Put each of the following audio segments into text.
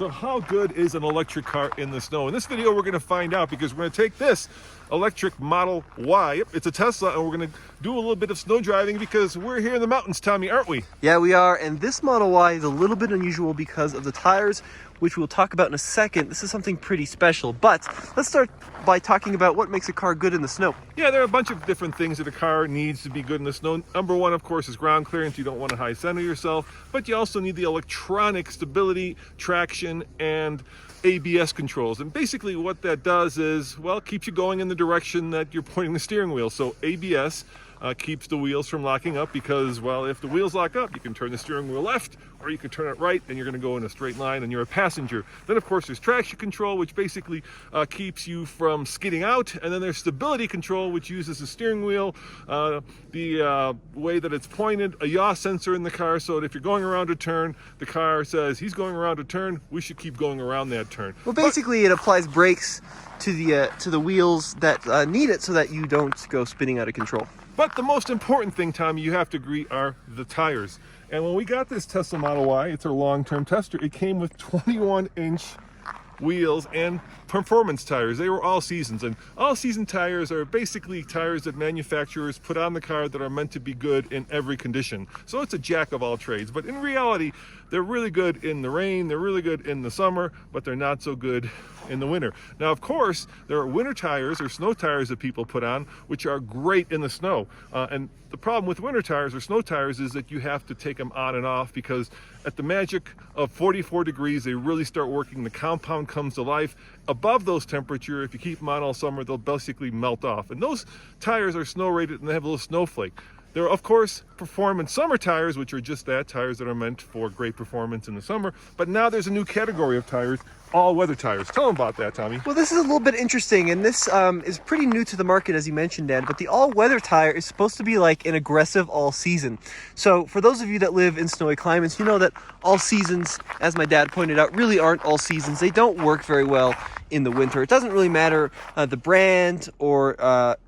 So how good is an electric car in the snow? In this video, we're going to find out because we're going to take this electric Model Y. Yep, it's a Tesla, and we're going to do a little bit of snow driving because we're here in the mountains, Tommy, aren't we? Yeah, we are. And this Model Y is a little bit unusual because of the tires, which we'll talk about in a second. This is something pretty special. But let's start by talking about what makes a car good in the snow. Yeah, there are a bunch of different things that a car needs to be good in the snow. Number one, of course, is ground clearance. You don't want to high center yourself, but you also need the electronic stability, traction, and ABS controls. And basically what that does is, well, keeps you going in the direction that you're pointing the steering wheel. So ABS keeps the wheels from locking up because, well, if the wheels lock up, you can turn the steering wheel left or you can turn it right and you're going to go in a straight line and you're a passenger. Then, of course, there's traction control, which basically keeps you from skidding out. And then there's stability control, which uses the steering wheel, the way that it's pointed, a yaw sensor in the car, so that if you're going around a turn, the car says, he's going around a turn, we should keep going around that turn. Well, basically, it applies brakes to the wheels that need it so that you don't go spinning out of control. But the most important thing, Tommy, you have to agree, are the tires. And when we got this Tesla Model Y, it's our long-term tester, it came with 21-inch wheels and performance tires. They were all seasons, and all season tires are basically tires that manufacturers put on the car that are meant to be good in every condition. So it's a jack of all trades, but in reality, they're really good in the rain, they're really good in the summer, but they're not so good in the winter. Now, of course, there are winter tires or snow tires that people put on, which are great in the snow. And the problem with winter tires or snow tires is that you have to take them on and off because at the magic of 44 degrees, they really start working. The compound comes to life. Above those temperature, if you keep them on all summer, they'll basically melt off. And those tires are snow rated and they have a little snowflake. There are, of course, performance summer tires, which are just that, tires that are meant for great performance in the summer. But now there's a new category of tires, all-weather tires. Tell them about that, Tommy. Well, this is a little bit interesting, and this is pretty new to the market, as you mentioned, Dan, but the all-weather tire is supposed to be like an aggressive all-season. So for those of you that live in snowy climates, you know that all seasons, as my dad pointed out, really aren't all seasons. They don't work very well in the winter. It doesn't really matter the brand or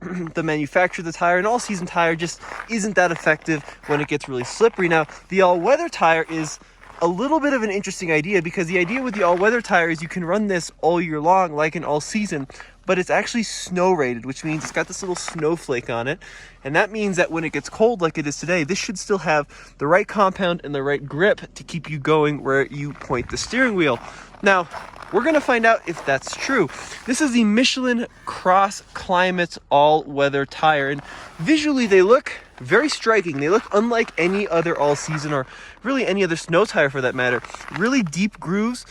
the manufacturer of the tire. An all-season tire just isn't that effective when it gets really slippery. Now, the all-weather tire is a little bit of an interesting idea because the idea with the all-weather tire is you can run this all year long like an all-season, but it's actually snow rated, which means it's got this little snowflake on it. And that means that when it gets cold like it is today, this should still have the right compound and the right grip to keep you going where you point the steering wheel. Now, we're going to find out if that's true. This is the Michelin CrossClimate all-weather tire, and visually they look very striking. They look unlike any other all-season or really any other snow tire for that matter. Really deep grooves.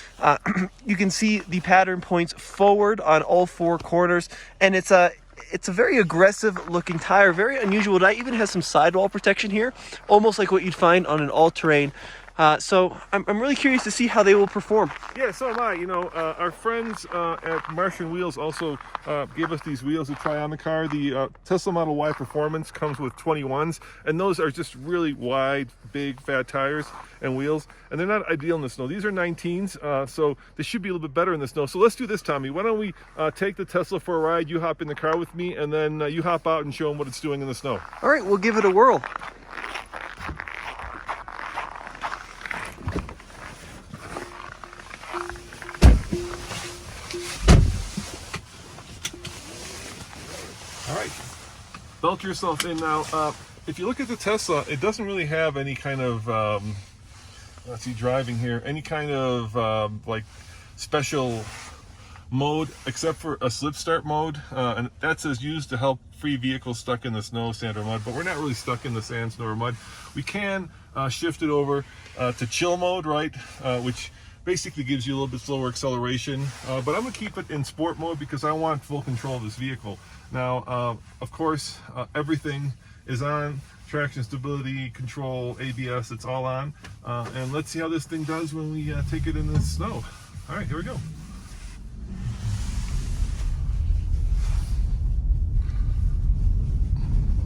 You can see the pattern points forward on all four corners, and it's a very aggressive looking tire, very unusual. It even has some sidewall protection here, almost like what you'd find on an all-terrain. So I'm really curious to see how they will perform. Yeah, so am I. You know, our friends at Martian Wheels also gave us these wheels to try on the car. The Tesla Model Y Performance comes with 21s, and those are just really wide, big, fat tires and wheels, and they're not ideal in the snow. These are 19s, so they should be a little bit better in the snow. So let's do this, Tommy. Why don't we take the Tesla for a ride? You hop in the car with me, and then you hop out and show them what it's doing in the snow. All right, we'll give it a whirl. All right, belt yourself in now. If you look at the Tesla, it doesn't really have any kind of, let's see, driving here, any kind of like special mode except for a slip start mode, and that says used to help free vehicles stuck in the snow, sand, or mud, but we're not really stuck in the sand, snow, or mud. We can shift it over to chill mode, right, which basically gives you a little bit slower acceleration, but I'm gonna keep it in sport mode because I want full control of this vehicle. Now, of course, everything is on, traction, stability, control, ABS, it's all on, and let's see how this thing does when we take it in the snow. All right, here we go.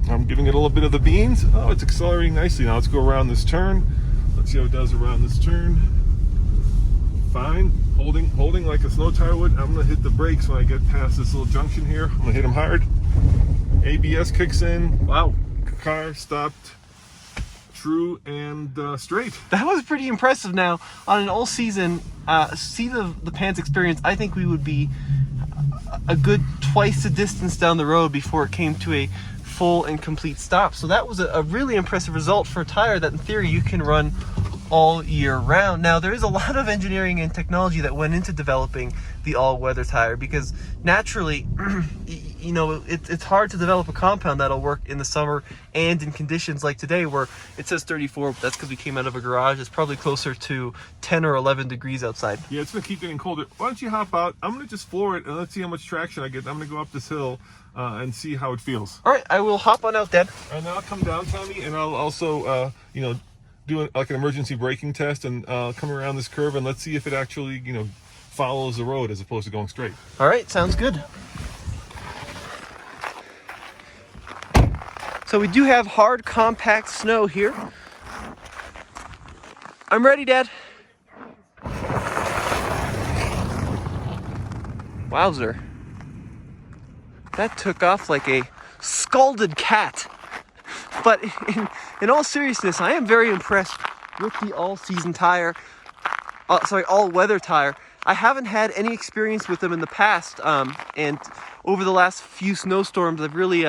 I'm giving it a little bit of the beans. Oh, it's accelerating nicely. Now let's go around this turn. Let's see how it does around this turn. Fine, holding like a snow tire would. I'm gonna hit the brakes when I get past this little junction here. I'm gonna hit them hard. ABS kicks in. Wow, car stopped true and straight. That was pretty impressive. Now, on an all-season seat of the pants experience, I think we would be a good twice the distance down the road before it came to a full and complete stop. So that was a really impressive result for a tire that in theory you can run all year round. Now, there is a lot of engineering and technology that went into developing the all-weather tire, because naturally, you know, it's hard to develop a compound that'll work in the summer and in conditions like today where it says 34, but that's because we came out of a garage. It's probably closer to 10 or 11 degrees outside. Yeah, it's gonna keep getting colder. Why don't you hop out? I'm gonna just floor it and let's see how much traction I get. I'm gonna go up this hill and see how it feels. All right, I will hop on out, Dad. And I'll come down, Tommy, and I'll also, you know, do like an emergency braking test and come around this curve and let's see if it actually, you know, follows the road as opposed to going straight. All right, sounds good. So we do have hard, compact snow here. I'm ready, Dad. Wowzer. That took off like a scalded cat. But in all seriousness, I am very impressed with the all-season tire. All-weather tire. I haven't had any experience with them in the past, and over the last few snowstorms, I've really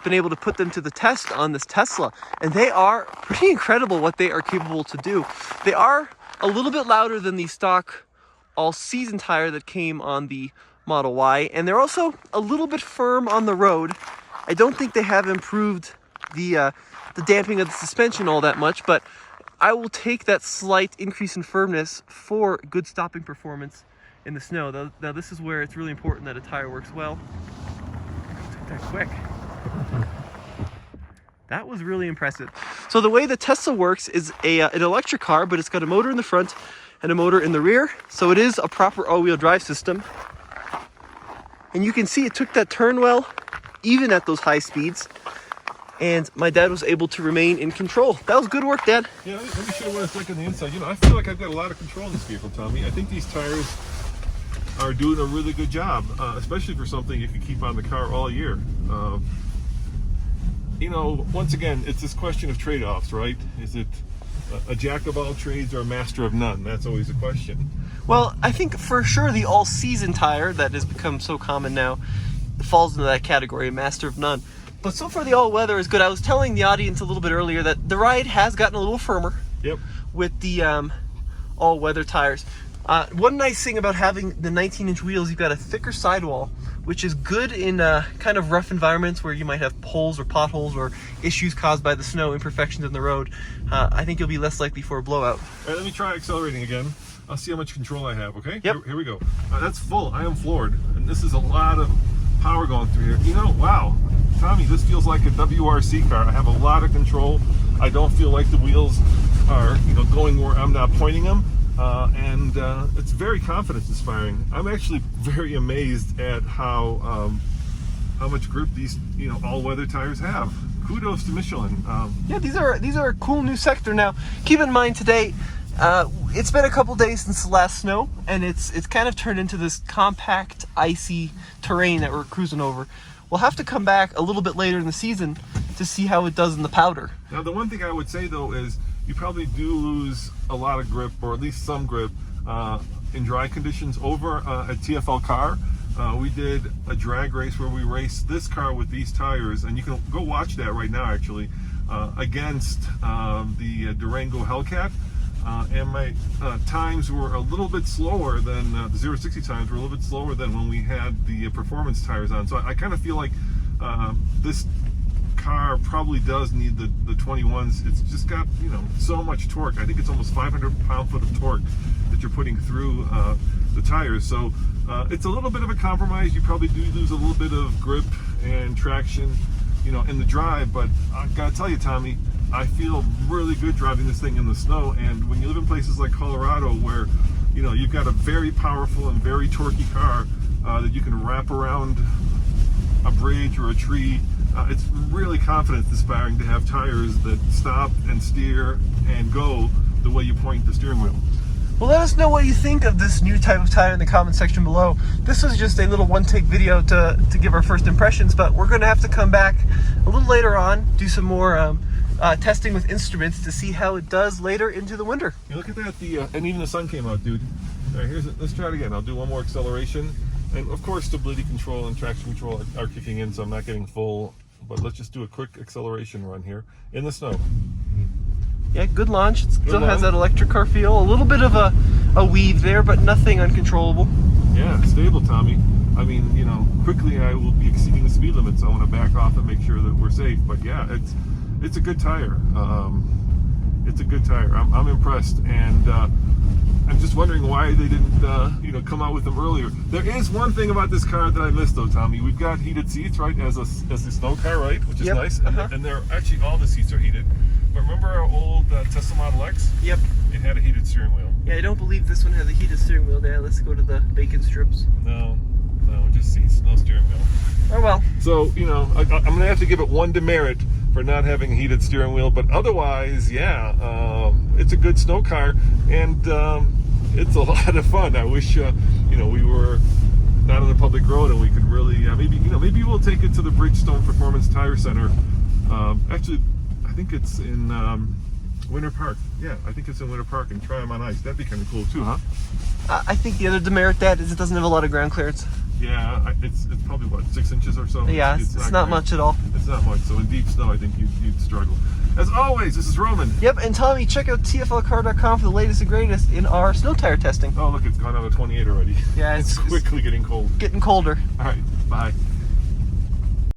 been able to put them to the test on this Tesla, and they are pretty incredible what they are capable to do. They are a little bit louder than the stock all-season tire that came on the Model Y, and they're also a little bit firm on the road. I don't think they have improved the damping of the suspension all that much, but I will take that slight increase in firmness for good stopping performance in the snow. Now this is where it's really important that a tire works well. Took that quick. That was really impressive. So the way the Tesla works is an electric car, but it's got a motor in the front and a motor in the rear. So it is a proper all-wheel drive system. And you can see it took that turn well, even at those high speeds. And my dad was able to remain in control. That was good work, Dad. Yeah, let me show you what it's like on the inside. You know, I feel like I've got a lot of control in this vehicle, Tommy. I think these tires are doing a really good job, especially for something you can keep on the car all year. You know, once again, it's this question of trade-offs, right? Is it a jack of all trades or a master of none? That's always a question. Well, I think for sure the all-season tire that has become so common now falls into that category, master of none. But so far the all-weather is good. I was telling the audience a little bit earlier that the ride has gotten a little firmer. Yep. With the all-weather tires. One nice thing about having the 19-inch wheels, you've got a thicker sidewall, which is good in kind of rough environments where you might have poles or potholes or issues caused by the snow, imperfections in the road. I think you'll be less likely for a blowout. All right, let me try accelerating again. I'll see how much control I have, okay? Yep. Here we go. That's full. I am floored. And this is a lot of power going through here. You know, wow. Tommy, this feels like a WRC car. I have a lot of control. I don't feel like the wheels are, you know, going where I'm not pointing them. And it's very confidence inspiring. I'm actually very amazed at how much grip these, you know, all-weather tires have. Kudos to Michelin. Yeah, these are a cool new sector. Now, keep in mind today, it's been a couple days since the last snow, and it's kind of turned into this compact, icy terrain that we're cruising over. We'll have to come back a little bit later in the season to see how it does in the powder. Now, the one thing I would say though is you probably do lose a lot of grip, or at least some grip, in dry conditions. Over at TFL Car, we did a drag race where we raced this car with these tires, and you can go watch that right now actually, against the Durango Hellcat. And my times were a little bit slower than the 0-60 times were a little bit slower than when we had the performance tires on. So I kind of feel like this car probably does need the 21s. It's just got, you know, so much torque. I think it's almost 500 pound-foot of torque that you're putting through the tires. So it's a little bit of a compromise. You probably do lose a little bit of grip and traction, you know, in the drive. But I gotta tell you, Tommy, I feel really good driving this thing in the snow. And when you live in places like Colorado where, you know, you've got a very powerful and very torquey car that you can wrap around a bridge or a tree, it's really confidence inspiring to have tires that stop and steer and go the way you point the steering wheel. Well, let us know what you think of this new type of tire in the comment section below. This was just a little one-take video to give our first impressions, but we're going to have to come back a little later on, do some more testing with instruments to see how it does later into the winter. You look at that, and even the sun came out, dude. All right, let's try it again. I'll do one more acceleration. And of course, stability control and traction control are kicking in, so I'm not getting full. But let's just do a quick acceleration run here in the snow. Yeah, good launch. It still has launch. that electric car feel. A little bit of a weave there, but nothing uncontrollable. Yeah, stable, Tommy. I mean, you know, quickly I will be exceeding the speed limit, so I want to back off and make sure that we're safe. But yeah, it's a good tire. It's a good tire. I'm impressed, and I'm just wondering why they didn't, come out with them earlier. There is one thing about this car that I missed, though, Tommy. We've got heated seats, right, as a snow car, right, which is Yep. nice. And they're actually all the seats are heated. But remember our old Tesla Model X? Yep. It had a heated steering wheel. Yeah, I don't believe this one has a heated steering wheel there. Let's go to the bacon strips. No, just seats, no steering wheel. Oh well. So, you know, I'm going to have to give it one demerit for not having a heated steering wheel, but otherwise, yeah, it's a good snow car, and it's a lot of fun. I wish, we were not on the public road and we could really, maybe we'll take it to the Bridgestone Performance Tire Center. Actually, I think it's in Winter Park. Yeah, I think it's in Winter Park, and try them on ice. That'd be kind of cool too, huh? I think the other demerit that is it doesn't have a lot of ground clearance. Yeah, it's probably, what, 6 inches or so? Yeah, it's not great. much at all. It's not much, so in deep snow, I think you'd struggle. As always, this is Roman. Yep, and Tommy, check out TFLcar.com for the latest and greatest in our snow tire testing. Oh, look, it's gone out of 28 already. Yeah, It's quickly getting cold. getting colder. All right, bye.